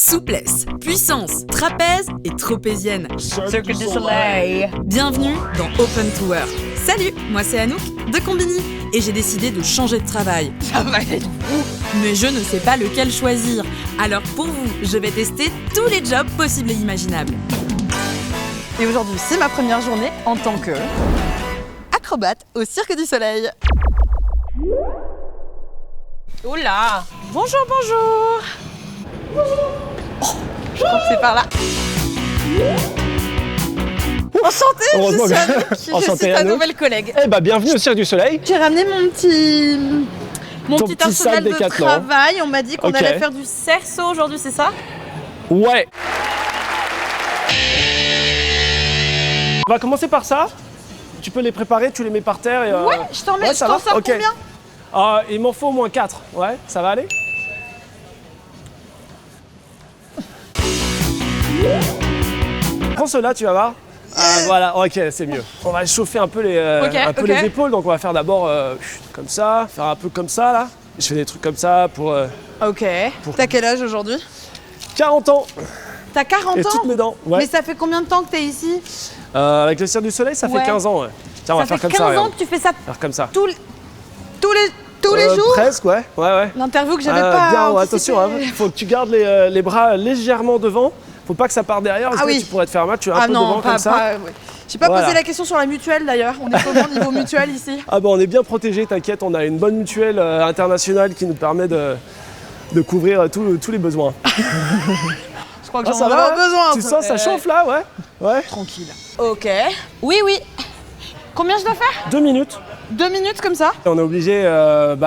Souplesse, puissance, trapèze et tropézienne. Cirque du Soleil. Bienvenue dans Open to Work. Salut, moi c'est Anouk de Combini et j'ai décidé de changer de travail. Ça va être fou. Mais je ne sais pas lequel choisir. Alors pour vous, je vais tester tous les jobs possibles et imaginables. Et aujourd'hui, c'est ma première journée en tant que acrobate au Cirque du Soleil. Oula. Bonjour, bonjour. Oh, je crois que c'est par là. Enchantée, je suis Anouk, je suis ta nouvelle collègue. Eh bah bienvenue au Cirque du Soleil. J'ai ramené mon petit petit sac arsenal de Décathlon. travail. On m'a dit qu'on Ok. allait faire du cerceau aujourd'hui, c'est ça? Ouais. On va commencer par ça. Tu peux les préparer, tu les mets par terre et Ouais, je t'en mets, ouais, je ça t'en va sors Ok. combien? Il m'en faut au moins 4. Ouais, ça va aller? Prends ceux-là, tu vas voir. Voilà, ok, c'est mieux. On va chauffer un peu Ok. les épaules, donc on va faire d'abord comme ça, faire un peu comme ça là. Je fais des trucs comme ça pour Ok. T'as quel âge aujourd'hui? 40 ans T'as 40 et ans? toutes mes dents. Ouais. Mais ça fait combien de temps que t'es ici? Avec le Cirque du Soleil, ça Ouais. fait 15 ans. Ouais. Tiens, on va Ça faire fait comme 15 ça. ans regarde. que tu fais ça Faire comme ça. tous les jours? Presque, ouais. Ouais. L'interview que j'avais pas Bien, ouais, anticipée. attention, hein, faut que tu gardes les bras légèrement devant. Faut pas que ça parte derrière, parce Ah que oui. tu pourrais te faire mal. Tu es un Ah peu non, devant comme ça. ouais. J'ai pas Voilà. posé la question sur la mutuelle d'ailleurs. On est comment niveau mutuelle ici? Ah bah on est bien protégé, t'inquiète. On a une bonne mutuelle internationale qui nous permet de couvrir tous les besoins. Je crois que Ah, j'en ça ai va vraiment besoin. Tu sens, ça chauffe là, ouais. Ouais. Tranquille. Ok. Oui. Combien je dois faire? 2 minutes. 2 minutes comme ça? On est obligé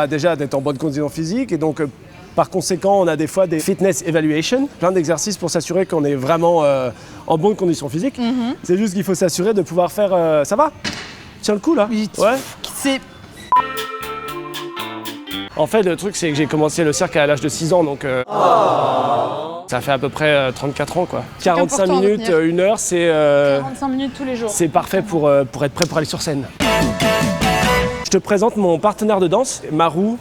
déjà d'être en bonne condition physique et donc par conséquent on a des fois des fitness evaluation, plein d'exercices pour s'assurer qu'on est vraiment en bonne condition physique. C'est juste qu'il faut s'assurer de pouvoir faire... ça va? Tiens le coup là? Oui. Ouais. C'est... En fait le truc c'est que j'ai commencé le cirque à l'âge de 6 ans donc ça fait à peu près 34 ans quoi. 45 important à minutes, retenir. 1 heure c'est 45 minutes tous les jours. c'est parfait pour être prêt pour aller sur scène. Je te présente mon partenaire de danse, ma roue.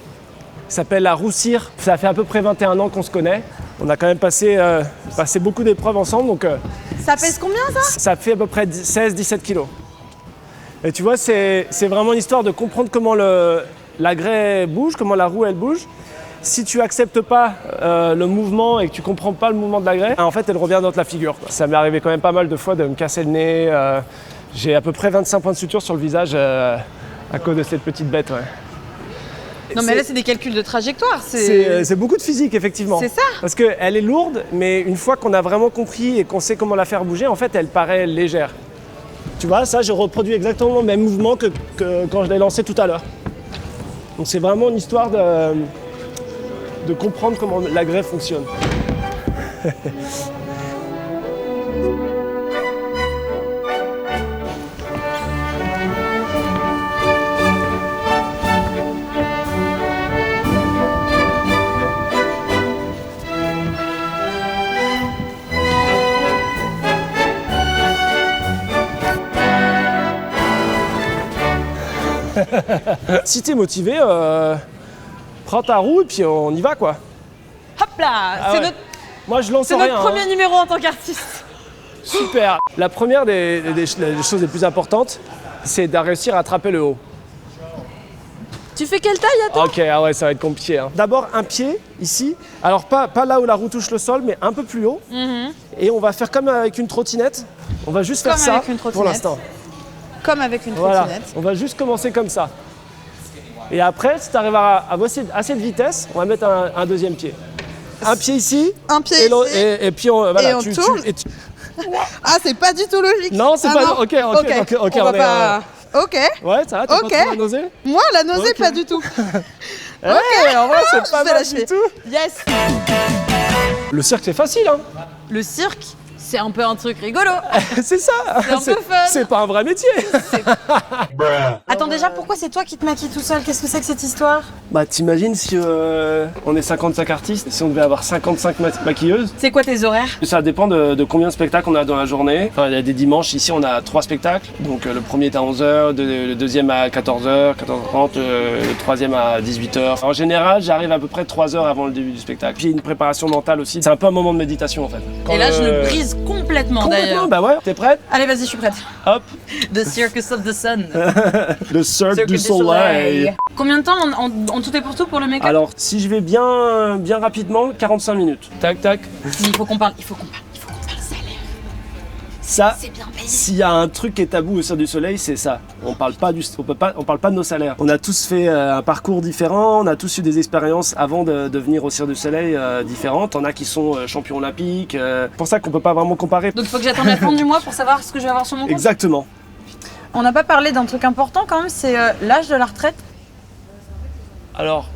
S'appelle la roue cire. Ça fait à peu près 21 ans qu'on se connaît. On a quand même passé beaucoup d'épreuves ensemble, donc Ça pèse combien ça? ça fait à peu près 16-17 kilos. Et tu vois, c'est vraiment une histoire de comprendre comment la grès bouge, comment la roue elle bouge. Si tu acceptes pas le mouvement et que tu comprends pas le mouvement de la grès, en fait elle revient dans ta figure, quoi. Ça m'est arrivé quand même pas mal de fois de me casser le nez. J'ai à peu près 25 points de suture sur le visage à cause de cette petite bête. Ouais. Non mais là c'est des calculs de trajectoire. C'est beaucoup de physique, effectivement. C'est ça. Parce qu'elle est lourde, mais une fois qu'on a vraiment compris et qu'on sait comment la faire bouger, en fait, elle paraît légère. Tu vois, ça, je reproduis exactement le même mouvement que quand je l'ai lancé tout à l'heure. Donc c'est vraiment une histoire de comprendre comment la greffe fonctionne. Si t'es motivé, prends ta roue et puis on y va quoi. Hop là. Ah C'est ouais. notre, Moi je lance c'est rien. notre premier numéro en tant qu'artiste. Super. La première des choses les plus importantes, c'est de réussir à attraper le haut. Tu fais quelle taille à toi? Ok, ah ouais, ça va être compliqué. Hein. D'abord un pied ici, alors pas là où la roue touche le sol, mais un peu plus haut. Et on va faire comme avec une trottinette. On va juste faire Comme ça avec une pour trottinette. l'instant. Comme avec une Voilà. trottinette. On va juste commencer comme ça. Et après, si tu arrives à assez de vitesse, on va mettre un deuxième pied. Un pied ici. Un pied et, ici. et puis voilà, Et on tourne. Ah, Ah c'est pas du tout logique. non, c'est Ah pas. non. Ok, On va pas... Ok. Ouais, ça va, t'as Ok. pas trop la nausée? Moi la nausée Ok. pas du tout. Ouais, en vrai, c'est Je pas vais mal lâcher. du tout. Yes. Le cirque, c'est facile, hein? Le cirque, C'est un peu un truc rigolo. C'est ça. C'est un peu fun. C'est pas un vrai métier. Attends, déjà, pourquoi c'est toi qui te maquilles tout seul? Qu'est-ce que c'est que cette histoire? Bah t'imagines si on est 55 artistes, si on devait avoir 55 maquilleuses. C'est quoi tes horaires? Ça dépend de combien de spectacles on a dans la journée. Enfin, il y a des dimanches, ici on a 3 spectacles. Donc le premier est à 11h, le deuxième à 14h, 14h30, le troisième à 18h. En général, j'arrive à peu près 3 heures avant le début du spectacle. Puis il y a une préparation mentale aussi. C'est un peu un moment de méditation en fait. Et là, je le brise complètement d'ailleurs. Bah ouais, t'es prête? Allez, vas-y, je suis prête. Hop. The Circus of the Sun. Le Cirque du Soleil. Combien de temps en tout et pour tout pour le make-up? Alors, si je vais bien rapidement, 45 minutes. Tac, tac. Il faut qu'on parle salaire. Ça, C'est bien payé. s'il y a un truc qui est tabou au Cirque du Soleil, c'est ça. On parle pas de nos salaires. On a tous fait un parcours différent, on a tous eu des expériences avant de venir au Cirque du Soleil différentes. On a qui sont champions olympiques. C'est pour ça qu'on peut pas vraiment comparer. Donc il faut que j'attende la fin du mois pour savoir ce que je vais avoir sur mon compte. Exactement. On n'a pas parlé d'un truc important quand même, c'est l'âge de la retraite. Alors,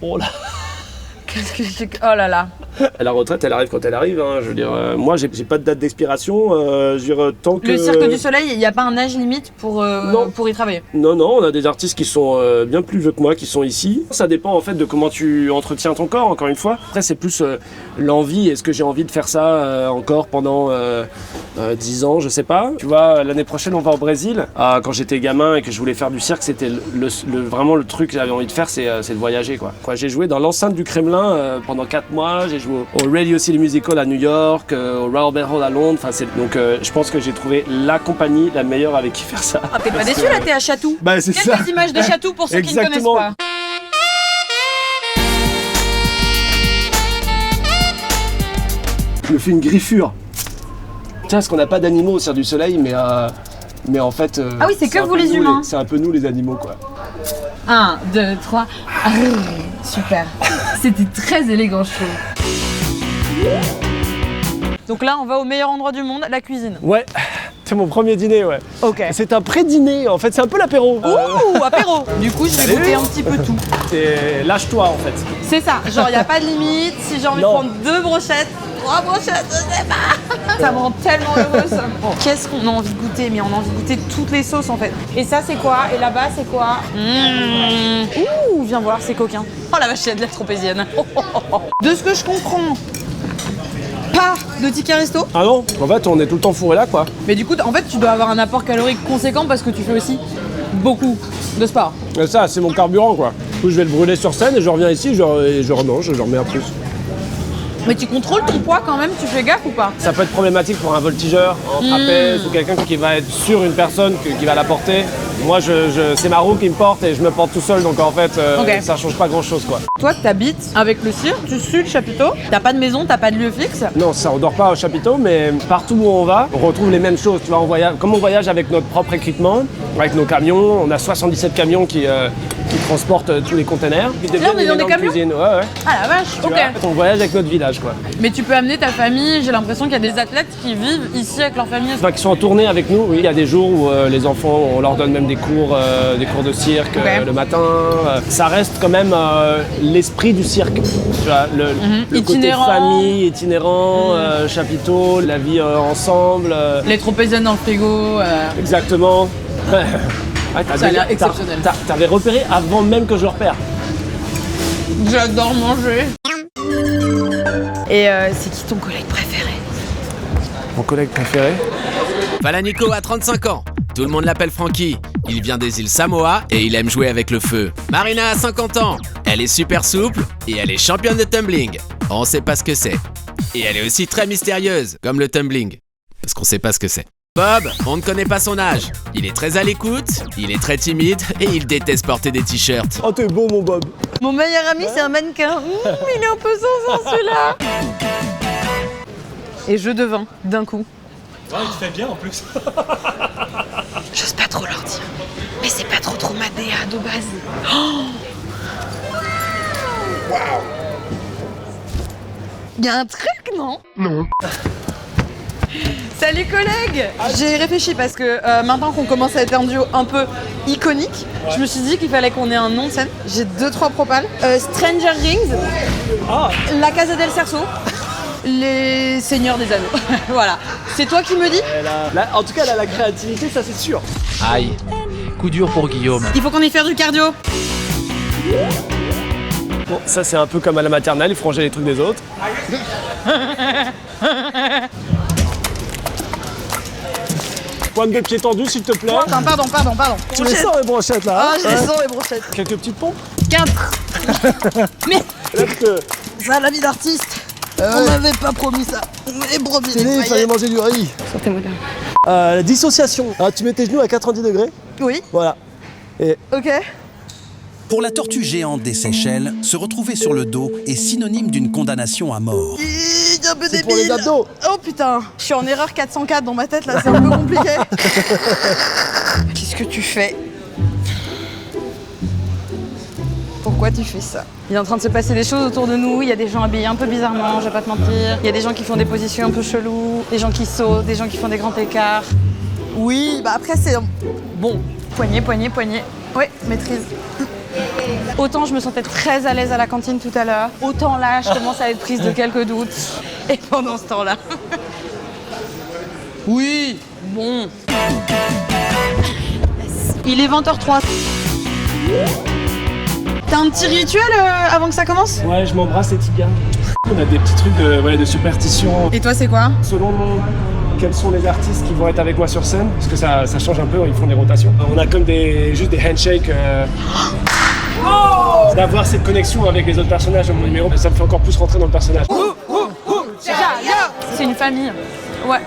oh là. Qu'est-ce que je... Oh là là. La retraite, elle arrive quand elle arrive. Hein. Je veux dire, moi, j'ai pas de date d'expiration. Je veux dire, tant que... Le Cirque du Soleil, il n'y a pas un âge limite pour y travailler? Non, on a des artistes qui sont bien plus vieux que moi, qui sont ici. Ça dépend en fait de comment tu entretiens ton corps, encore une fois. Après, c'est plus l'envie. Est-ce que j'ai envie de faire ça encore pendant 10 ans? Je sais pas. Tu vois, l'année prochaine, on va au Brésil. Quand j'étais gamin et que je voulais faire du cirque, c'était vraiment le truc que j'avais envie de faire, c'est de voyager, quoi. J'ai joué dans l'enceinte du Kremlin pendant 4 mois. J'ai joué au Radio City Music Hall à New York, au Royal Albert Hall à Londres. Donc je pense que j'ai trouvé la compagnie la meilleure avec qui faire ça. Ah, t'es pas déçu là, t'es à Chatou. Bah c'est ça. Quelques images de Chatou pour ceux qui ne connaissent pas. Je me fais une griffure. Tiens, parce qu'on n'a pas d'animaux au Cirque du Soleil, mais en fait... Ah oui, c'est que vous les humains. C'est un peu nous les animaux, quoi. 1, 2, 3. Super. C'était très élégant, je trouve. Donc là, on va au meilleur endroit du monde, la cuisine. Ouais, c'est mon premier dîner, ouais. Ok. C'est un pré-dîner, en fait, c'est un peu l'apéro. Ouh, apéro. Du coup, je vais goûter un petit peu tout. Lâche-toi, en fait. C'est ça, genre, il n'y a pas de limite. Si j'ai envie de prendre 2 brochettes, 3 brochettes, je sais pas. Ça me rend tellement heureuse. Qu'est-ce qu'on a envie de goûter? Mais on a envie de goûter toutes les sauces, en fait. Et ça, c'est quoi? Et là-bas, c'est quoi? Ouh, viens voir, c'est coquin. Oh la vache, il y a de la tropézienne. De ce que je comprends, pas de ticket resto. Ah non, en fait, on est tout le temps fourré là, quoi. Mais du coup, en fait, tu dois avoir un apport calorique conséquent parce que tu fais aussi beaucoup de sport. Et ça, c'est mon carburant, quoi. Du coup, je vais le brûler sur scène et je reviens ici, je remange, je remets un plus. Mais tu contrôles ton poids quand même, tu fais gaffe ou pas? Ça peut être problématique pour un voltigeur en trapèze ou quelqu'un qui va être sur une personne qui va la porter. Moi, c'est ma roue qui me porte et je me porte tout seul, donc en fait, ça change pas grand-chose, quoi. Toi, t'habites avec le cirque, tu suis le chapiteau, t'as pas de maison, t'as pas de lieu fixe? Non, ça, on dort pas au chapiteau, mais partout où on va, on retrouve les mêmes choses. Tu vois, comme on voyage avec notre propre équipement, avec nos camions, on a 77 camions qui transportent tous les containers. Là, on est dans des camions? Cuisine. Ouais. Ah la vache, Tu ok. vois, on voyage avec notre village, quoi. Mais tu peux amener ta famille, j'ai l'impression qu'il y a des athlètes qui vivent ici avec leur famille. Enfin, qui sont en tournée avec nous, oui. Il y a des jours où les enfants, on leur donne même des cours de cirque le matin. Ça reste quand même l'esprit du cirque. Tu vois, le côté Itinérant. famille, itinérant, chapiteau, la vie ensemble. Les tropéziennes dans le frigo. Exactement. Ouais, Ça a l'air exceptionnel. T'avais repéré avant même que je le repère. J'adore manger. Et c'est qui ton collègue préféré? Mon collègue préféré? Voilà Nico a 35 ans. Tout le monde l'appelle Frankie. Il vient des îles Samoa et il aime jouer avec le feu. Marina a 50 ans. Elle est super souple et elle est championne de tumbling. On sait pas ce que c'est. Et elle est aussi très mystérieuse, comme le tumbling. Parce qu'on sait pas ce que c'est. Bob, on ne connaît pas son âge. Il est très à l'écoute, il est très timide et il déteste porter des t-shirts. Oh, t'es beau, mon Bob. Mon meilleur ami, c'est un mannequin. Il est un peu zonzon celui-là. Et je devins d'un coup. Ouais, il te fait bien en plus. J'ose pas trop leur dire. Mais c'est pas trop ma DA de base. Waouh. Y a un truc, non? Non. Salut collègues. J'ai réfléchi parce que maintenant qu'on commence à être un duo un peu iconique, je me suis dit qu'il fallait qu'on ait un nom de scène. J'ai 2-3 propales. Stranger Rings, La Casa del Cerceau. les Seigneurs des Anneaux. Voilà. C'est toi qui me dis? En tout cas, elle a la créativité, ça c'est sûr. Aïe, coup dur pour Guillaume. Il faut qu'on aille faire du cardio. Bon, ça c'est un peu comme à la maternelle, il faut ranger les trucs des autres. Pointe de pied tendu s'il te plaît. Attends, pardon. Tu les sens les brochettes là Ah, hein je les sens les brochettes. Quelques petites pompes. 4. Mais Lève que... ça, la vie d'artiste. On m'avait pas promis ça. On m'avait promis des il fallait paillettes. manger du riz. Sortez-moi là. Dissociation. Alors, tu mets tes genoux à 90 degrés. Oui, Voilà. Et ok. Pour la tortue géante des Seychelles, se retrouver sur le dos est synonyme d'une condamnation à mort. C'est un peu c'est pour les abdos. Oh putain, je suis en erreur 404 dans ma tête là, c'est un peu compliqué. Qu'est-ce que tu fais? Pourquoi tu fais ça? Il est en train de se passer des choses autour de nous, il y a des gens habillés un peu bizarrement, je vais pas te mentir. Il y a des gens qui font des positions un peu cheloues, des gens qui sautent, des gens qui font des grands écarts. Oui, bah après c'est... Bon, poignet. Ouais, maîtrise. Autant je me sentais très à l'aise à la cantine tout à l'heure, autant là je commence à être prise de quelques doutes. Et pendant ce temps-là... Oui, bon. Il est 20h03. T'as un petit rituel avant que ça commence? ouais, je m'embrasse les tibias. On a des petits trucs de superstition. Et toi c'est quoi? Selon quels sont les artistes qui vont être avec moi sur scène, parce que ça change un peu, ils font des rotations. On a comme juste des handshakes. D'avoir cette connexion avec les autres personnages de mon numéro, ça me fait encore plus rentrer dans le personnage. C'est une famille. Ouais.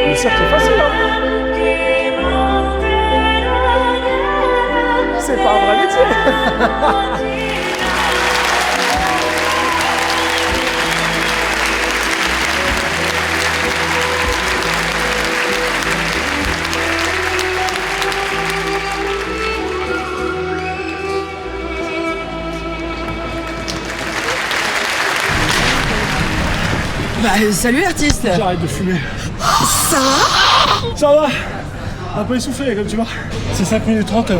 Le cirque est facile, hein. C'est pas un vrai métier. Bah salut artiste. J'arrête de fumer. Ça va? Ça va. Un peu essoufflé comme tu vois. C'est 5 minutes 30.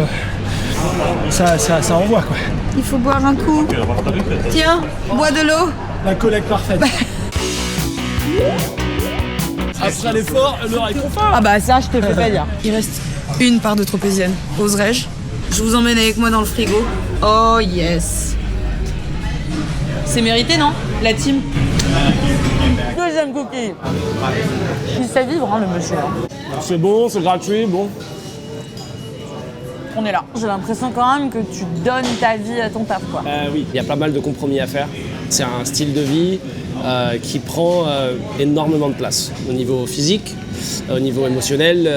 Ça envoie quoi. Il faut boire un coup. Tiens, bois de l'eau. La collecte parfaite. Après l'effort, le réconfort. Ah bah ça, je te fais pas dire. Il reste une part de tropézienne. Oserais-je? Je vous emmène avec moi dans le frigo. Oh yes. C'est mérité, non? La team. Deuxième cookie. Il sait vivre, hein, le monsieur. C'est bon, c'est gratuit, bon. On est là. J'ai l'impression quand même que tu donnes ta vie à ton taf, quoi. Oui, il y a pas mal de compromis à faire. C'est un style de vie qui prend énormément de place au niveau physique, au niveau émotionnel,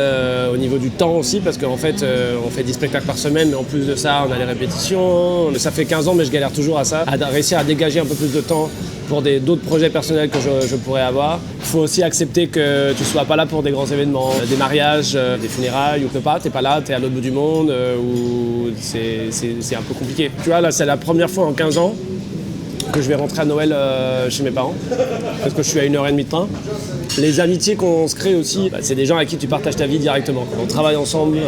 au niveau du temps aussi, parce qu'en fait, on fait 10 spectacles par semaine, mais en plus de ça, on a les répétitions. Ça fait 15 ans, mais je galère toujours à ça, à réussir à dégager un peu plus de temps pour d'autres projets personnels que je pourrais avoir. Il faut aussi accepter que tu ne sois pas là pour des grands événements, des mariages, des funérailles, ou que pas, t'es pas là, t'es à l'autre bout du monde, ou c'est un peu compliqué. Tu vois, là, c'est la première fois en 15 ans que je vais rentrer à Noël chez mes parents, parce que je suis à 1h30 de train. Les amitiés qu'on se crée aussi, c'est des gens avec qui tu partages ta vie directement. On travaille ensemble,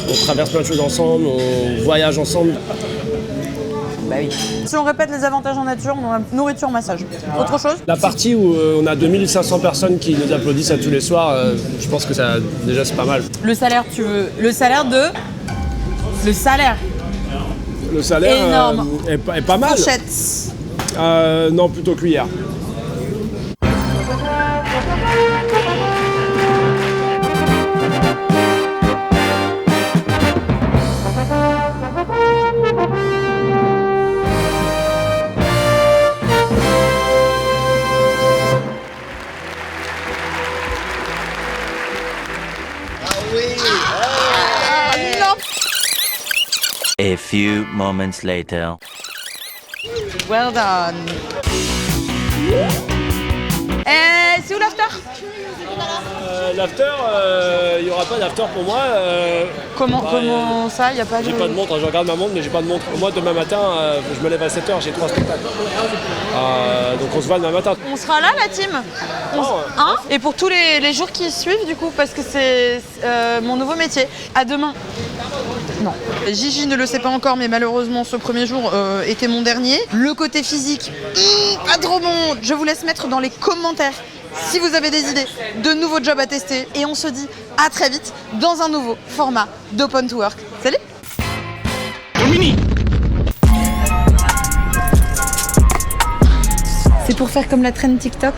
on traverse plein de choses ensemble, on voyage ensemble. Bah oui. Si on répète les avantages en nature, on a nourriture, massage. Autre chose? La partie où on a 2500 personnes qui nous applaudissent à tous les soirs, je pense que ça, déjà c'est pas mal. Le salaire, tu veux? Le salaire de... Le salaire. Le salaire énorme. Est pas mal. Fourchette. Non, plutôt cuillère. A few moments later. Well done. C'est où l'after? l'after, il n'y aura pas d'after pour moi. Comment ça, il n'y a pas de... J'ai pas de montre, je regarde ma montre mais j'ai pas de montre. Moi demain matin, je me lève à 7h, j'ai 3 spectacles. Donc on se voit demain matin. On sera là la team Hein. Et pour tous les jours qui suivent du coup, parce que c'est mon nouveau métier. À demain. Non. Gigi ne le sait pas encore, mais malheureusement ce premier jour était mon dernier. Le côté physique, pas trop bon. Je vous laisse mettre dans les commentaires si vous avez des idées de nouveaux jobs à tester. Et on se dit à très vite dans un nouveau format d'Open to Work. Salut! C'est pour faire comme la trend TikTok.